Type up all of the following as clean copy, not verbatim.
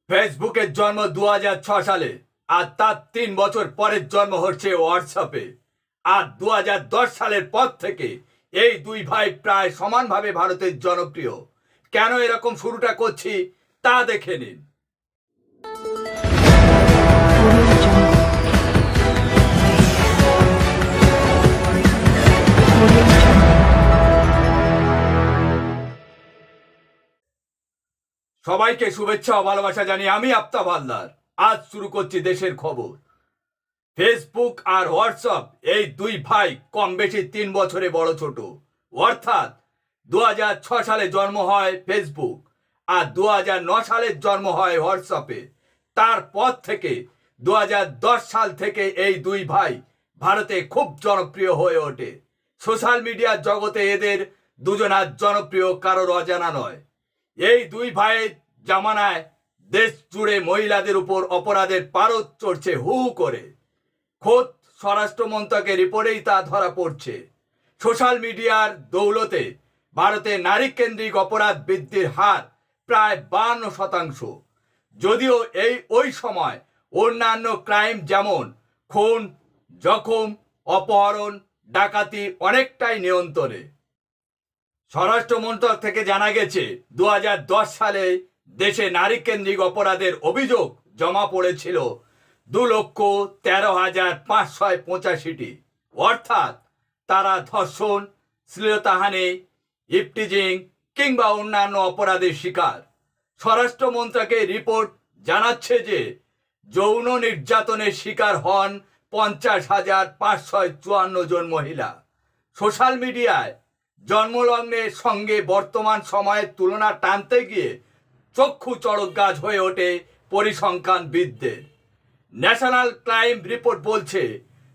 ফেসবুকের জন্ম 2006 সালে, আর তার 3 বছর পরের জন্ম হচ্ছে হোয়াটসঅ্যাপে। আর 2010 সালের পর থেকে এই দুই ভাই প্রায় সমানভাবে ভারতের জনপ্রিয়। কেন এরকম শুরুটা করছি তা দেখে নিন। সবাইকে শুভেচ্ছা ও ভালোবাসা জানিয়ে আমি আফতাব হালদার। আজ শুরু করছি দেশের খবর। ফেসবুক আর হোয়াটসঅ্যাপ এই দুই ভাই কম বেশি 3 বছরে বড় ছোট। অর্থাৎ 2006 সালে জন্ম হয় ফেসবুক আর 2009 সালের জন্ম হয় হোয়াটসঅ্যাপে। তারপর থেকে 2010 সাল থেকে এই দুই ভাই ভারতে খুব জনপ্রিয় হয়ে ওঠে। সোশ্যাল মিডিয়ার জগতে এদের দুজনার জনপ্রিয় কারোর অজানা নয়। এই দুই ভাইয়ের জামানায় দেশ জুড়ে মহিলাদের উপর অপরাধের পারদ চড়ছে হু করে। খোদ স্বরাষ্ট্র মন্ত্রকের রিপোর্টেই তা ধরা পড়ছে। সোশ্যাল মিডিয়ার দৌলতে ভারতে নারী কেন্দ্রিক অপরাধ বৃদ্ধির হার প্রায় 52%। যদিও ওই সময় অন্যান্য ক্রাইম যেমন খুন, জখম, অপহরণ, ডাকাতি অনেকটাই নিয়ন্ত্রণে। স্বরাষ্ট্র মন্ত্রক থেকে জানা গেছে 2010 সালে দেশে নারী কেন্দ্রিক অপরাধের অভিযোগ জমা পড়েছিল 2,13,585টি। অর্থাৎ তারা ধর্ষণ, শ্লীলতাহানি, ইফটিজিং কিংবা অন্যান্য অপরাধের শিকার। স্বরাষ্ট্র মন্ত্রকের রিপোর্ট জানাচ্ছে যে যৌন নির্যাতনের শিকার হন 50,554 জন মহিলা। সোশ্যাল মিডিয়ায় জন্মলগ্নের সঙ্গে বর্তমান সময়ের তুলনা টানতে গিয়ে চক্ষু চড়ক গাছ হয়ে ওঠে পরিসংখ্যানবিদদের। ন্যাশনাল ক্রাইম রিপোর্ট বলছে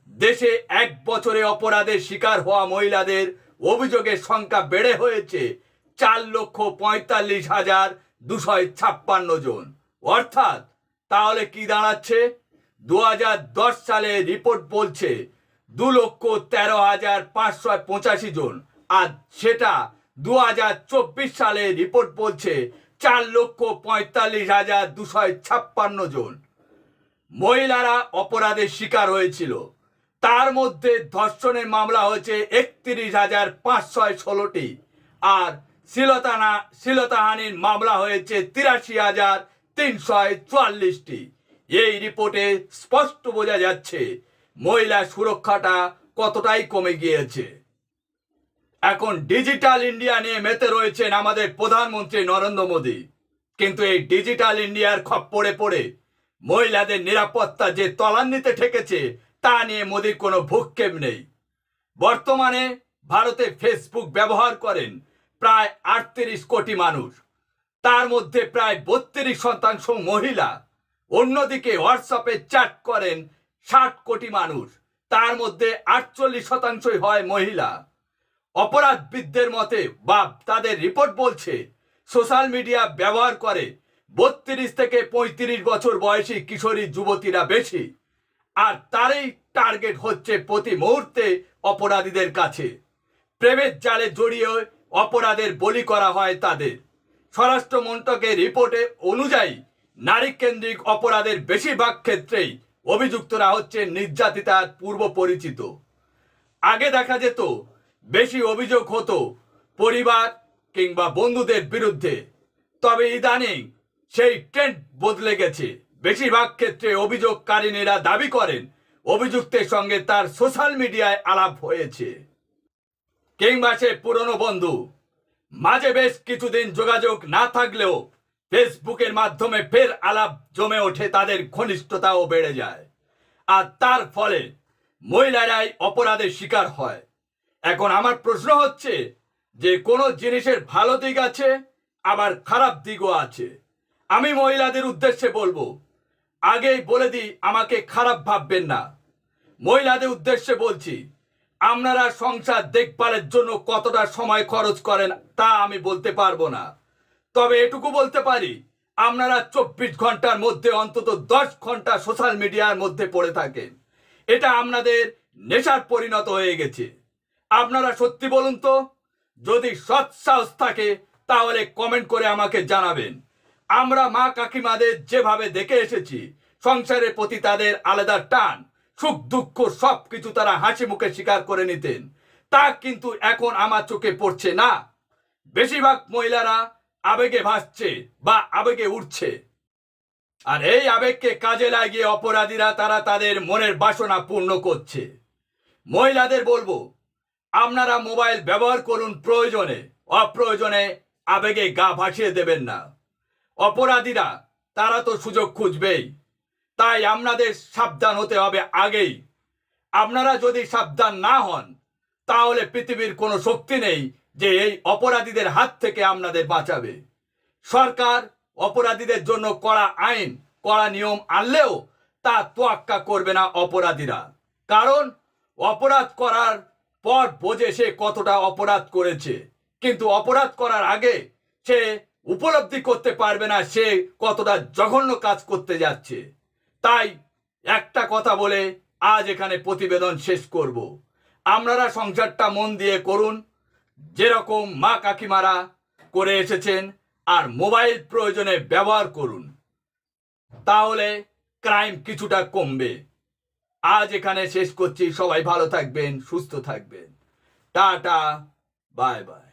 দেশে 1 বছরে অপরাধের শিকার হওয়া মহিলাদের অভিযোগের সংখ্যা বেড়ে হয়েছে 4,45,256 জন। অর্থাৎ তাহলে কি দাঁড়াচ্ছে? 2010 সালে রিপোর্ট বলছে 2,13,585 জন, আর সেটা 2024 সালে রিপোর্ট বলছে 4,45,256 জন মহিলারা অপরাধের শিকার হয়েছিল। তার মধ্যে ধর্ষণের মামলা হয়েছে 31,516টি আর শ্লীলতাহানির মামলা হয়েছে 83,344টি। এই রিপোর্টে স্পষ্ট বোঝা যাচ্ছে মহিলা সুরক্ষাটা কতটাই কমে গিয়েছে। এখন ডিজিটাল ইন্ডিয়া নিয়ে মেতে রয়েছেন আমাদের প্রধানমন্ত্রী নরেন্দ্র মোদী। কিন্তু এই ডিজিটাল ইন্ডিয়ার খপ্পরে পড়ে মহিলাদের নিরাপত্তা যে তলান্নিতে ঠেকেছে তা নিয়ে মোদীর কোনো ভ্রুক্ষেপ নেই। বর্তমানে ভারতে ফেসবুক ব্যবহার করেন প্রায় 38 কোটি মানুষ। তার মধ্যে প্রায় 32% মহিলা। অন্যদিকে হোয়াটসঅ্যাপে চ্যাট করেন 60 কোটি মানুষ। তার মধ্যে 48% হয় মহিলা। অপরাধবিদদের মতে বা তাদের রিপোর্ট বলছে সোশ্যাল মিডিয়া ব্যবহার করে 32 থেকে 35 বছর বয়সী কিশোরী যুবতীরা বেশি। আর তারই টার্গেট হচ্ছে প্রতি মুহূর্তে অপরাধীদের কাছে। প্রেমের জালে জড়িয়ে অপরাধের বলি করা হয় তাদের। স্বরাষ্ট্র মন্ত্রকের রিপোর্টে অনুযায়ী নারী কেন্দ্রিক অপরাধের বেশিরভাগ ক্ষেত্রেই অভিযুক্তরা হচ্ছে নির্যাতিতার পূর্ব পরিচিত। আগে দেখা যেত বেশি অভিযোগ হতো পরিবার কিংবা বন্ধুদের বিরুদ্ধে, তবে ইদানিং সেই ট্রেন্ড বদলে গেছে। বেশিরভাগ ক্ষেত্রে অভিযোগকারিনীরা দাবি করেন অভিযুক্তের সঙ্গে তার সোশ্যাল মিডিয়ায় আলাপ হয়েছে কিংবা সে পুরনো বন্ধু। মাঝে বেশ কিছুদিন যোগাযোগ না থাকলেও ফেসবুকের মাধ্যমে ফের আলাপ জমে ওঠে, তাদের ঘনিষ্ঠতাও বেড়ে যায়। আর তার ফলে মহিলারাই অপরাধের শিকার হয়। এখন আমার প্রশ্ন হচ্ছে যে কোনো জিনিসের ভালো দিক আছে আবার খারাপ দিকও আছে। আমি মহিলাদের উদ্দেশ্যে বলবো, আগেই বলে দিই আমাকে খারাপ ভাববেন না। মহিলাদের উদ্দেশ্যে বলছি, আপনারা সংসার দেখভালের জন্য কতটা সময় খরচ করেন তা আমি বলতে পারবো না, তবে এটুকু বলতে পারি আপনারা 24 ঘন্টার মধ্যে অন্তত 10 ঘন্টা সোশ্যাল মিডিয়ার মধ্যে পড়ে থাকেন। এটা আপনাদের নেশার পরিণত হয়ে গেছে। আপনারা সত্যি বলুন তো, যদি সৎ সাহস থাকে তাহলে কমেন্ট করে আমাকে জানাবেন। আমরা মা কাকিমাদের যেভাবে দেখে এসেছি, সংসারের প্রতি তাদের আলাদা টান, সুখ দুঃখ সবকিছু তারা হাসি মুখে স্বীকার করে নিতেন, তা কিন্তু এখন আমার চোখে পড়ছে না। বেশিরভাগ মহিলারা আবেগে ভাসছে বা আবেগে উঠছে, আর এই আবেগকে কাজে লাগিয়ে অপরাধীরা তারা তাদের মনের বাসনা পূর্ণ করছে। মহিলাদের বলবো, আপনারা মোবাইল ব্যবহার করুন প্রয়োজনে, অপ্রয়োজনে আবেগে গা ভাসিয়ে দেবেন না। অপরাধীরা তারা তো সুযোগ খুঁজবেই, তাই আপনাদের সাবধান হতে হবে আগেই। আপনারা যদি সাবধান না হন, তাহলে পৃথিবীর কোনো শক্তি নেই যে এই অপরাধীদের হাত থেকে আপনাদের বাঁচাবে। সরকার অপরাধীদের জন্য কড়া আইন, কড়া নিয়ম আনলেও তা তোয়াক্কা করবে না অপরাধীরা, কারণ অপরাধ করার পর বোঝে সে কতটা অপরাধ করেছে, কিন্তু অপরাধ করার আগে সে উপলব্ধি করতে পারবে না সে কতটা জঘন্য কাজ করতে যাচ্ছে। তাই একটা কথা বলে আজ এখানে প্রতিবেদন শেষ করব, আপনারা সংসারটা মন দিয়ে করুন, যেরকম মা কাকিমারা করে এসেছেন, আর মোবাইল প্রয়োজনে ব্যবহার করুন, তাহলে ক্রাইম কিছুটা কমবে। আজ এখানে শেষ করছি। সবাই ভালো থাকবেন, সুস্থ থাকবেন। Tata, bye bye.